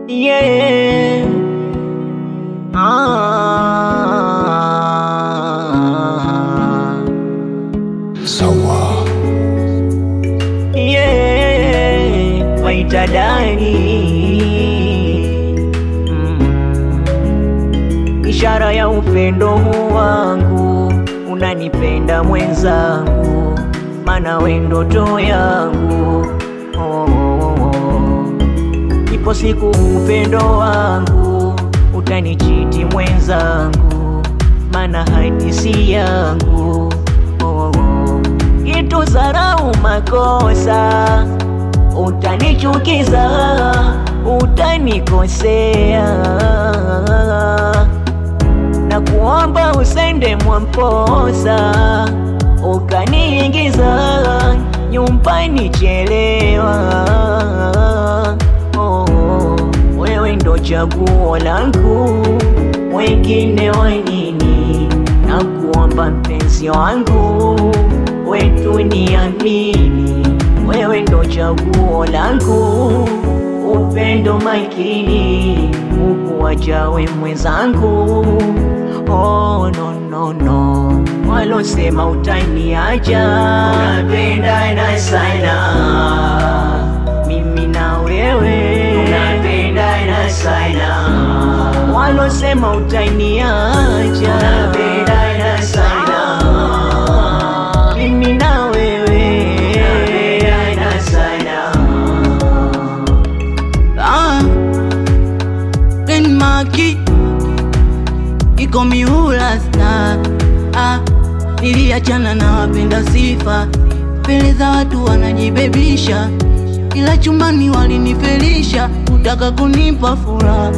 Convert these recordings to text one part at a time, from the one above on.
Yeah. Sawa. Yeah. Waita Dani. Ishara ya upendo wangu, unanipenda mwenzangu, mana we ndoto yangu. Ipo siku upendo wangu utanichiti mwenzangu, mana hadisi yangu. Kitu zarau makosa, utanichukiza, utanikosea, na kuomba usende Mwamposa, ukaniingiza nyumbani chelewa. Wewe ndo chaguo langu, wengine wanini? Na kuomba mpenzi wangu, wetu niamini. Wewe ndo chaguo langu, upendo makini, ukuacha we mwenzangu. Oh no no no, walosema utaniacha, unapendana sana. Mimi na wewe tunapendana sana. Walosema utaniacha, unapendana sana. Mimi na wewe tunapendana sana. Denmarki iko miula star. Niliachana na wapenda sifa, mbele za watu wanajibebisha, ila chumbani walinifelisha, utaka kunipa furaha.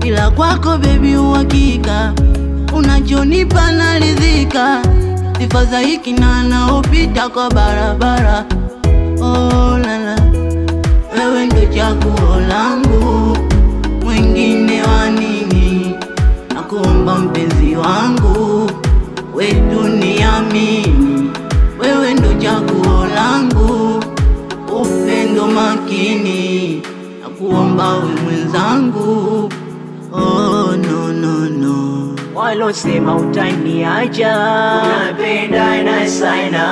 Ila kwako baby uhakika, unachonipa naridhika, sifa za hiki na naopita kwa barabara. Oh lala, wewe ndo chaguo langu, mwingine wanini? Nakuomba mpenzi wangu, wetu niamini. Wewe ndo chaguo langu, upendo makini, nakuomba we mwenzangu. Oh no no no, walosema utaniacha, unapendana sana.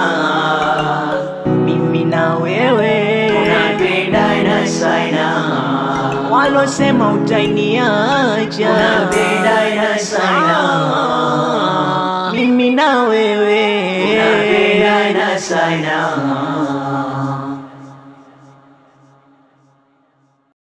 Mimi na wewe tunapendana sana. Walosema utaniacha, unapendana sana. Mimi na wewe tunapendana sana.